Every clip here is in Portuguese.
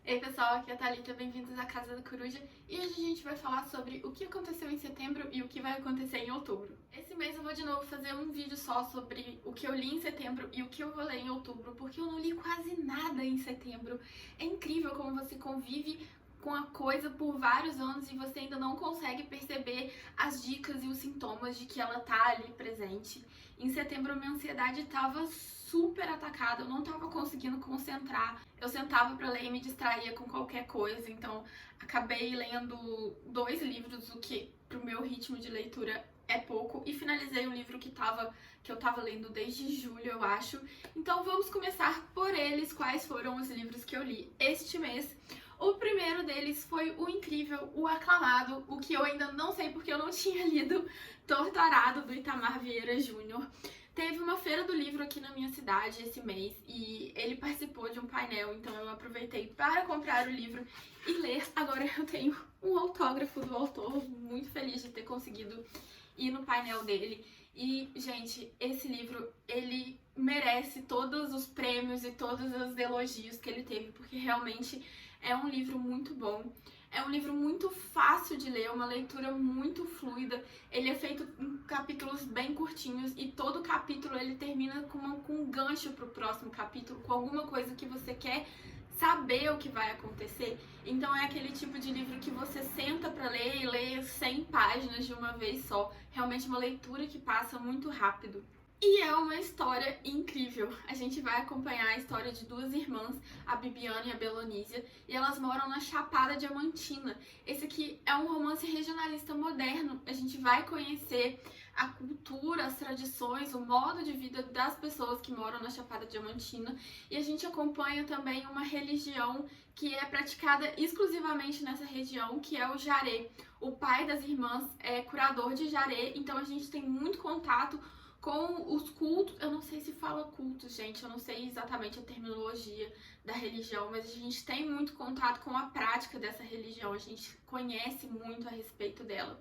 Ei pessoal, aqui é a Thalita, bem-vindos à Casa da Coruja e hoje a gente vai falar sobre o que aconteceu em setembro e o que vai acontecer em outubro. Esse mês eu vou de novo fazer um vídeo só sobre o que eu li em setembro e o que eu vou ler em outubro, porque eu não li quase nada em setembro. É incrível como você convive com a coisa por vários anos e você ainda não consegue perceber as dicas e os sintomas de que ela tá ali presente. Em setembro minha ansiedade tava super atacada, eu não tava conseguindo concentrar. Eu sentava pra ler e me distraía com qualquer coisa, então acabei lendo 2 livros, o que pro meu ritmo de leitura é pouco, e finalizei um livro que eu tava lendo desde julho, eu acho. Então vamos começar por eles, quais foram os livros que eu li este mês. O primeiro deles foi o incrível, o aclamado, o que eu ainda não sei porque eu não tinha lido, Torturado, do Itamar Vieira Júnior. Teve uma feira do livro aqui na minha cidade esse mês e ele participou de um painel, então eu aproveitei para comprar o livro e ler. Agora eu tenho um autógrafo do autor, muito feliz de ter conseguido ir no painel dele. E, gente, esse livro, ele merece todos os prêmios e todos os elogios que ele teve, porque realmente é um livro muito bom. É um livro muito fácil de ler, uma leitura muito fluida. Ele é feito em capítulos bem curtinhos e todo capítulo ele termina com um gancho para o próximo capítulo, com alguma coisa que você quer saber o que vai acontecer. Então é aquele tipo de livro que você senta para ler e lê 100 páginas de uma vez só. Realmente uma leitura que passa muito rápido. E é uma história incrível. A gente vai acompanhar a história de 2 irmãs, a Bibiana e a Belonísia, e elas moram na Chapada Diamantina. Esse aqui é um romance regionalista moderno. A gente vai conhecer a cultura, as tradições, o modo de vida das pessoas que moram na Chapada Diamantina, e a gente acompanha também uma religião que é praticada exclusivamente nessa região, que é o Jaré. O pai das irmãs é curador de Jaré, então a gente tem muito contato com os cultos. Eu não sei se fala cultos, gente, eu não sei exatamente a terminologia da religião, mas a gente tem muito contato com a prática dessa religião, a gente conhece muito a respeito dela.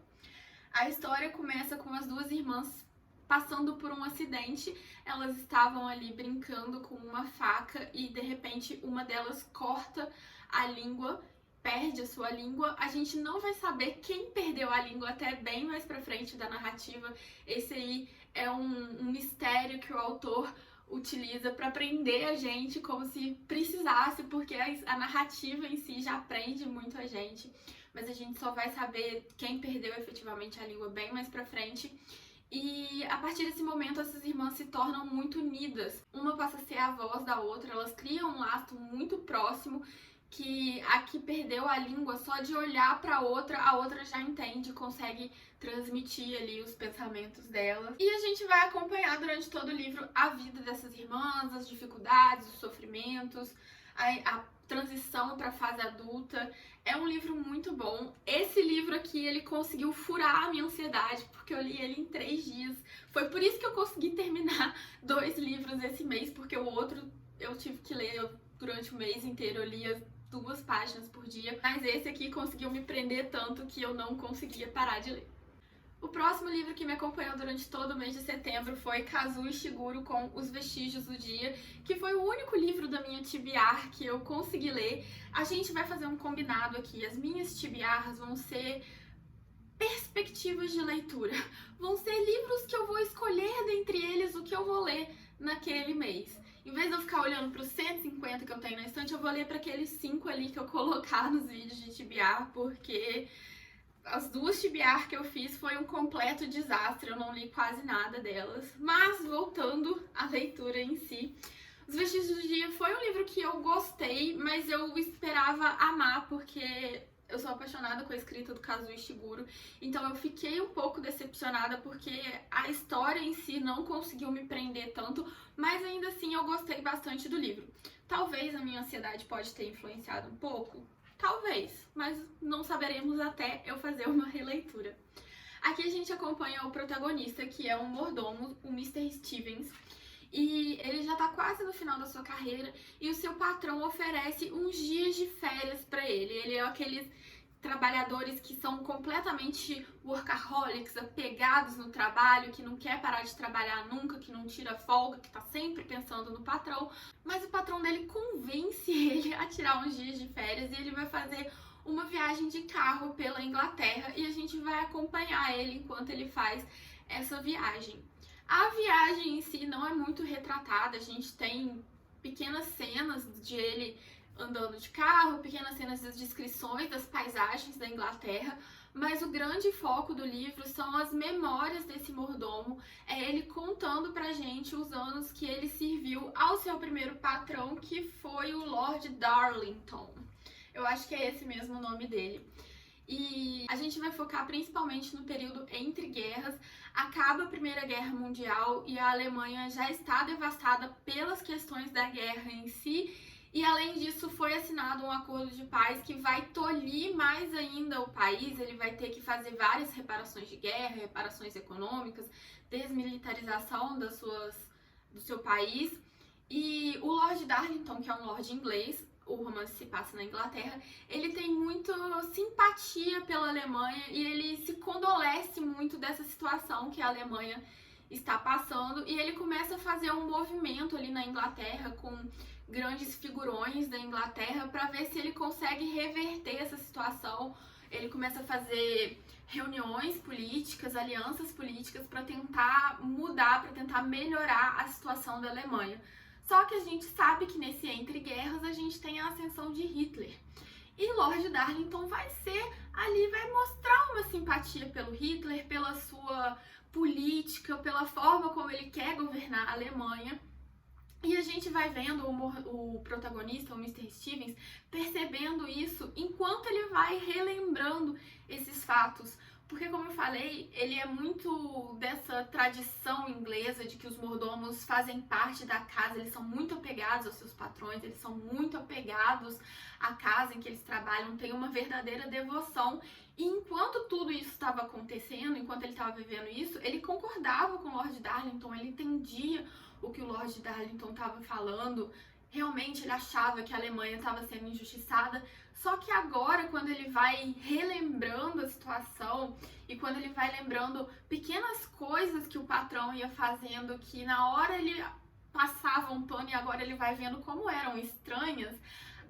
A história começa com as 2 irmãs passando por um acidente. Elas estavam ali brincando com uma faca e de repente uma delas corta a língua, perde a sua língua. A gente não vai saber quem perdeu a língua até bem mais pra frente da narrativa. Esse aí é um mistério que o autor utiliza para prender a gente como se precisasse, porque a narrativa em si já prende muito a gente, mas a gente só vai saber quem perdeu efetivamente a língua bem mais pra frente. E a partir desse momento essas irmãs se tornam muito unidas. Uma passa a ser a voz da outra, elas criam um laço muito próximo que a que perdeu a língua, só de olhar para a outra já entende, consegue transmitir ali os pensamentos dela. E a gente vai acompanhar durante todo o livro a vida dessas irmãs, as dificuldades, os sofrimentos, a transição para a fase adulta. É um livro muito bom. Esse livro aqui, ele conseguiu furar a minha ansiedade, porque eu li ele em 3 dias. Foi por isso que eu consegui terminar 2 livros esse mês, porque o outro eu tive que ler durante o mês inteiro, eu lia 2 páginas por dia, mas esse aqui conseguiu me prender tanto que eu não conseguia parar de ler. O próximo livro que me acompanhou durante todo o mês de setembro foi Kazuo Ishiguro com Os Vestígios do Dia, que foi o único livro da minha TBR que eu consegui ler. A gente vai fazer um combinado aqui, as minhas TBRs vão ser perspectivas de leitura. Vão ser livros que eu vou escolher dentre eles o que eu vou ler naquele mês. Em vez de eu ficar olhando para os 150 que eu tenho na estante, eu vou ler para aqueles 5 ali que eu colocar nos vídeos de TBR, porque as 2 TBR que eu fiz foi um completo desastre, eu não li quase nada delas. Mas, voltando à leitura em si, Os Vestígios do Dia foi um livro que eu gostei, mas eu esperava amar, porque eu sou apaixonada com a escrita do Kazuo Ishiguro, então eu fiquei um pouco decepcionada porque a história em si não conseguiu me prender tanto, mas ainda assim eu gostei bastante do livro. Talvez a minha ansiedade pode ter influenciado um pouco, talvez, mas não saberemos até eu fazer uma releitura. Aqui a gente acompanha o protagonista, que é um mordomo, o Mr. Stevens, e ele já tá quase no final da sua carreira e o seu patrão oferece uns dias de férias pra ele. Ele é aqueles trabalhadores que são completamente workaholics, apegados no trabalho, que não quer parar de trabalhar nunca, que não tira folga, que tá sempre pensando no patrão, mas o patrão dele convence ele a tirar uns dias de férias e ele vai fazer uma viagem de carro pela Inglaterra e a gente vai acompanhar ele enquanto ele faz essa viagem. A viagem em si não é muito retratada, a gente tem pequenas cenas de ele andando de carro, pequenas cenas das descrições das paisagens da Inglaterra, mas o grande foco do livro são as memórias desse mordomo, é ele contando pra gente os anos que ele serviu ao seu primeiro patrão, que foi o Lord Darlington. Eu acho que é esse mesmo o nome dele. E a gente vai focar principalmente no período entre guerras. Acaba a Primeira Guerra Mundial e a Alemanha já está devastada pelas questões da guerra em si. E além disso, foi assinado um acordo de paz que vai tolir mais ainda o país. Ele vai ter que fazer várias reparações de guerra, reparações econômicas, desmilitarização do seu país. E o Lord Darlington, que é um lord inglês, o romance se passa na Inglaterra, ele tem muito simpatia pela Alemanha e ele se condolece muito dessa situação que a Alemanha está passando, e ele começa a fazer um movimento ali na Inglaterra com grandes figurões da Inglaterra para ver se ele consegue reverter essa situação. Ele começa a fazer reuniões políticas, alianças políticas para tentar mudar, para tentar melhorar a situação da Alemanha. Só que a gente sabe que nesse entre guerras a gente tem a ascensão de Hitler. E Lord Darlington vai mostrar uma simpatia pelo Hitler, pela sua política, pela forma como ele quer governar a Alemanha. E a gente vai vendo o protagonista, o Mr. Stevens, percebendo isso enquanto ele vai relembrando esses fatos. Porque, como eu falei, ele é muito dessa tradição inglesa de que os mordomos fazem parte da casa, eles são muito apegados aos seus patrões, eles são muito apegados à casa em que eles trabalham, têm uma verdadeira devoção. E enquanto tudo isso estava acontecendo, enquanto ele estava vivendo isso, ele concordava com o Lord Darlington, ele entendia o que o Lord Darlington estava falando. Realmente ele achava que a Alemanha estava sendo injustiçada, só que agora, quando ele vai relembrando a situação e quando ele vai lembrando pequenas coisas que o patrão ia fazendo, que na hora ele passava um pano e agora ele vai vendo como eram estranhas,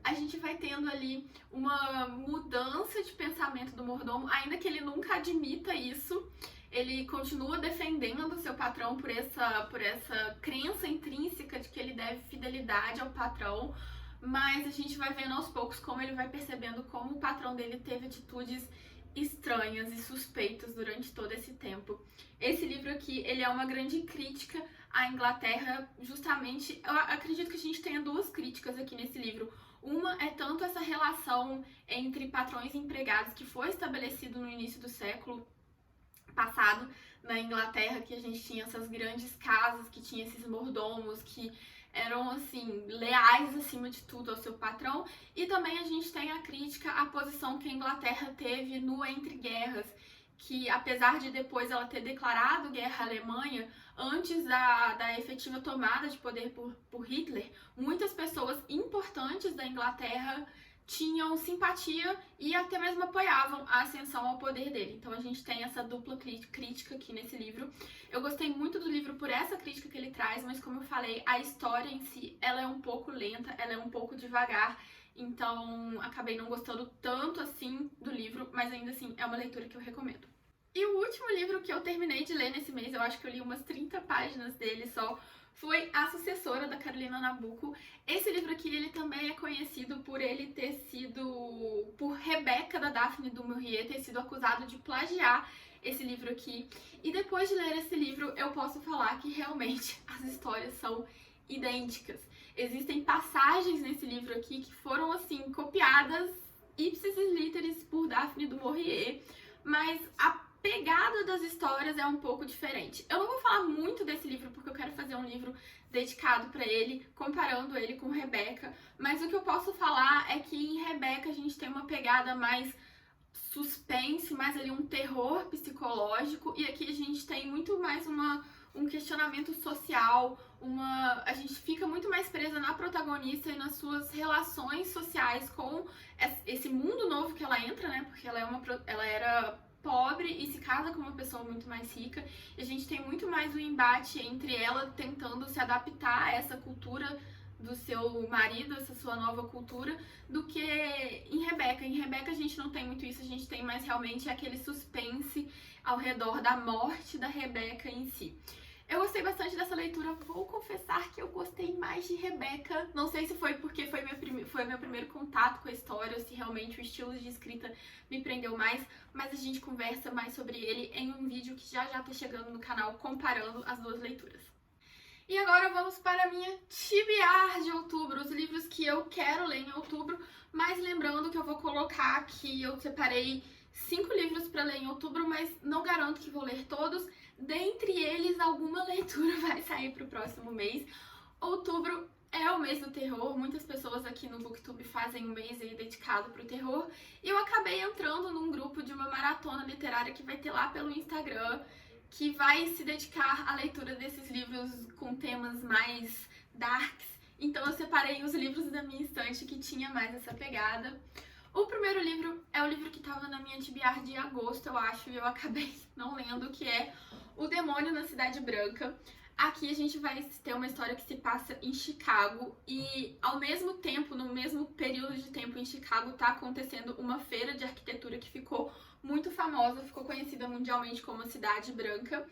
a gente vai tendo ali uma mudança de pensamento do mordomo, ainda que ele nunca admita isso. Ele continua defendendo o seu patrão por essa crença intrínseca de que ele deve fidelidade ao patrão, mas a gente vai vendo aos poucos como ele vai percebendo como o patrão dele teve atitudes estranhas e suspeitas durante todo esse tempo. Esse livro aqui, ele é uma grande crítica à Inglaterra, justamente. Eu acredito que a gente tenha duas críticas aqui nesse livro. Uma é tanto essa relação entre patrões e empregados que foi estabelecido no início do século passado na Inglaterra, que a gente tinha essas grandes casas, que tinha esses mordomos que eram, assim, leais acima de tudo ao seu patrão. E também a gente tem a crítica à posição que a Inglaterra teve no entre guerras, que apesar de depois ela ter declarado guerra à Alemanha, antes da efetiva tomada de poder por Hitler, muitas pessoas importantes da Inglaterra tinham simpatia e até mesmo apoiavam a ascensão ao poder dele. Então a gente tem essa dupla crítica aqui nesse livro. Eu gostei muito do livro por essa crítica que ele traz, mas como eu falei, a história em si, ela é um pouco lenta, ela é um pouco devagar, então acabei não gostando tanto assim do livro, mas ainda assim é uma leitura que eu recomendo. E o último livro que eu terminei de ler nesse mês, eu acho que eu li umas 30 páginas dele só, foi A Sucessora, da Carolina Nabuco. Esse livro aqui, ele também é conhecido por ele ter sido, por Rebecca, da Daphne du Maurier, ter sido acusado de plagiar esse livro aqui. E depois de ler esse livro, eu posso falar que realmente as histórias são idênticas. Existem passagens nesse livro aqui que foram, assim, copiadas ipsis literis por Daphne du Maurier, mas a pegada das histórias é um pouco diferente. Eu não vou falar muito desse livro porque eu quero fazer um livro dedicado para ele, comparando ele com Rebecca, mas o que eu posso falar é que em Rebecca a gente tem uma pegada mais suspense, mais ali um terror psicológico, e aqui a gente tem muito mais um questionamento social, a gente fica muito mais presa na protagonista e nas suas relações sociais com esse mundo novo que ela entra, né? Porque ela era pobre e se casa com uma pessoa muito mais rica. E a gente tem muito mais um embate entre ela tentando se adaptar a essa cultura do seu marido, essa sua nova cultura, do que em Rebeca. Em Rebeca a gente não tem muito isso, a gente tem mais realmente aquele suspense ao redor da morte da Rebeca em si. Eu gostei bastante dessa leitura, vou confessar que eu gostei mais de Rebeca. Não sei se foi porque foi meu primeiro contato com a história, ou se realmente o estilo de escrita me prendeu mais, mas a gente conversa mais sobre ele em um vídeo que já tá chegando no canal comparando as duas leituras. E agora vamos para a minha TBR de outubro, os livros que eu quero ler em outubro, mas lembrando que eu vou colocar aqui, eu separei 5 livros para ler em outubro, mas não garanto que vou ler todos. Dentre eles, alguma leitura vai sair para o próximo mês. Outubro é o mês do terror, muitas pessoas aqui no Booktube fazem um mês aí dedicado para o terror, e eu acabei entrando num grupo de uma maratona literária que vai ter lá pelo Instagram, que vai se dedicar à leitura desses livros com temas mais darks. Então eu separei os livros da minha estante que tinha mais essa pegada. O primeiro livro é o livro que estava na minha TBR de agosto, eu acho, e eu acabei não lendo, que é O Demônio na Cidade Branca. Aqui a gente vai ter uma história que se passa em Chicago e, ao mesmo tempo, no mesmo período de tempo em Chicago, está acontecendo uma feira de arquitetura que ficou muito famosa, ficou conhecida mundialmente como a Cidade Branca.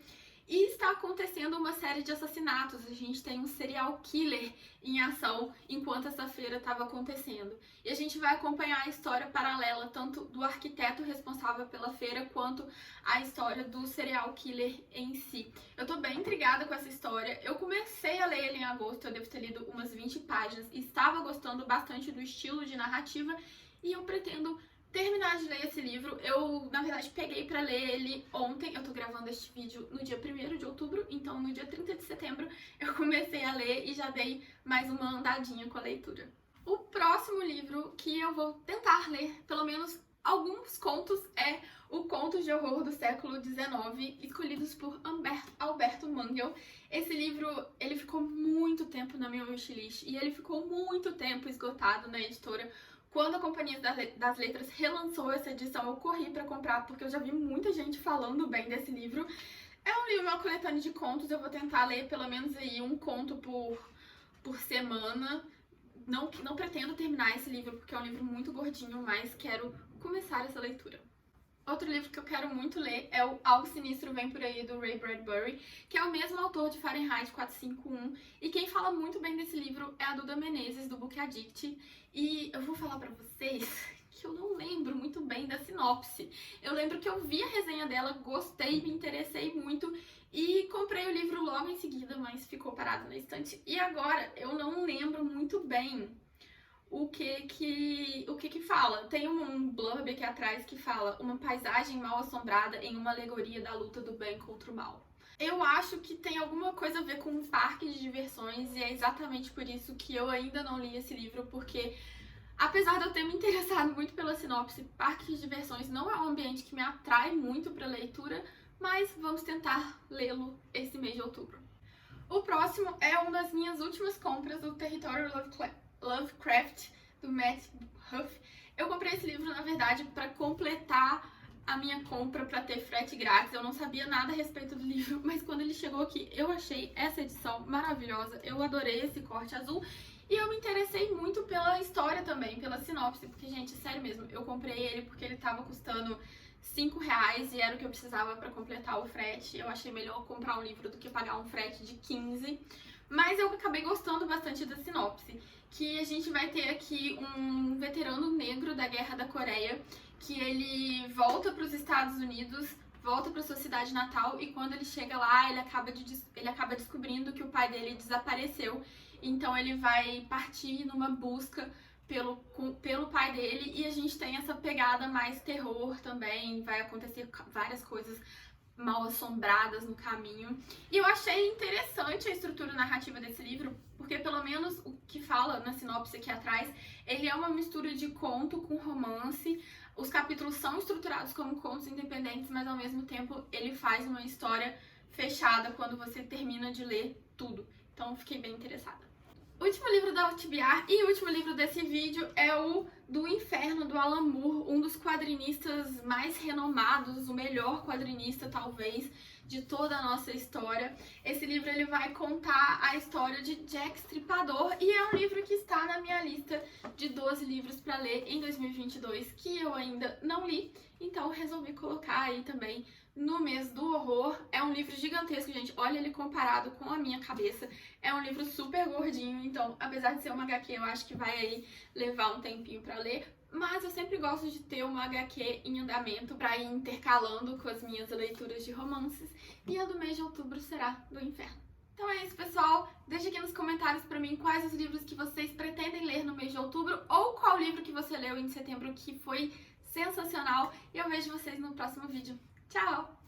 E está acontecendo uma série de assassinatos. A gente tem um serial killer em ação enquanto essa feira estava acontecendo. E a gente vai acompanhar a história paralela, tanto do arquiteto responsável pela feira, quanto a história do serial killer em si. Eu tô bem intrigada com essa história. Eu comecei a ler ele em agosto, eu devo ter lido umas 20 páginas. E estava gostando bastante do estilo de narrativa e eu pretendo terminar de ler esse livro. Eu, na verdade, peguei pra ler ele ontem. Eu tô gravando este vídeo no dia 1º de outubro, então no dia 30 de setembro eu comecei a ler e já dei mais uma andadinha com a leitura. O próximo livro que eu vou tentar ler, pelo menos alguns contos, é o Contos de Horror do Século XIX, escolhidos por Alberto Mangel. Esse livro, ele ficou muito tempo na minha wishlist e ele ficou muito tempo esgotado na editora. Quando a Companhia das Letras relançou essa edição, eu corri pra comprar, porque eu já vi muita gente falando bem desse livro. É um livro, uma coletânea de contos, eu vou tentar ler pelo menos aí um conto por semana. Não pretendo terminar esse livro, porque é um livro muito gordinho, mas quero começar essa leitura. Outro livro que eu quero muito ler é o Algo Sinistro Vem Por Aí, do Ray Bradbury, que é o mesmo autor de Fahrenheit 451, e quem fala muito bem desse livro é a Duda Menezes, do Book Addict, e eu vou falar pra vocês que eu não lembro muito bem da sinopse. Eu lembro que eu vi a resenha dela, gostei, me interessei muito, e comprei o livro logo em seguida, mas ficou parado na estante, e agora eu não lembro muito bem o que fala. Tem um blurb aqui atrás que fala: uma paisagem mal assombrada em uma alegoria da luta do bem contra o mal. Eu acho que tem alguma coisa a ver com um parque de diversões e é exatamente por isso que eu ainda não li esse livro, porque apesar de eu ter me interessado muito pela sinopse, parque de diversões não é um ambiente que me atrai muito para leitura, mas vamos tentar lê-lo esse mês de outubro. O próximo é uma das minhas últimas compras do Território Lovecraft, do Matt Huff. Eu comprei esse livro, na verdade, para completar a minha compra, para ter frete grátis. Eu não sabia nada a respeito do livro, mas quando ele chegou aqui, eu achei essa edição maravilhosa. Eu adorei esse corte azul e eu me interessei muito pela história também, pela sinopse, porque, gente, sério mesmo, eu comprei ele porque ele tava custando R$5 e era o que eu precisava para completar o frete. Eu achei melhor comprar um livro do que pagar um frete de 15. Mas eu acabei gostando bastante da sinopse, que a gente vai ter aqui um veterano negro da Guerra da Coreia, que ele volta para os Estados Unidos, volta para sua cidade natal, e quando ele chega lá, ele acaba descobrindo que o pai dele desapareceu. Então ele vai partir numa busca pelo pai dele, e a gente tem essa pegada mais terror também, vai acontecer várias coisas mal assombradas no caminho. E eu achei interessante a estrutura narrativa desse livro, porque pelo menos o que fala na sinopse aqui atrás, ele é uma mistura de conto com romance. Os capítulos são estruturados como contos independentes, mas ao mesmo tempo ele faz uma história fechada quando você termina de ler tudo. Então fiquei bem interessada. último livro da TBR e o último livro desse vídeo é o Do Inferno, do Alan Moore, um dos quadrinistas mais renomados, o melhor quadrinista, talvez, de toda a nossa história. Esse livro ele vai contar a história de Jack Stripador e é um livro que está na minha lista de 12 livros para ler em 2022 que eu ainda não li, então resolvi colocar aí também no mês do horror. É um livro gigantesco, gente. Olha ele comparado com a minha cabeça. É um livro super gordinho, então, apesar de ser uma HQ, eu acho que vai aí levar um tempinho pra ler. Mas eu sempre gosto de ter uma HQ em andamento pra ir intercalando com as minhas leituras de romances. E a do mês de outubro será Do Inferno. Então é isso, pessoal. Deixa aqui nos comentários pra mim quais os livros que vocês pretendem ler no mês de outubro ou qual livro que você leu em setembro que foi sensacional. E eu vejo vocês no próximo vídeo. Tchau!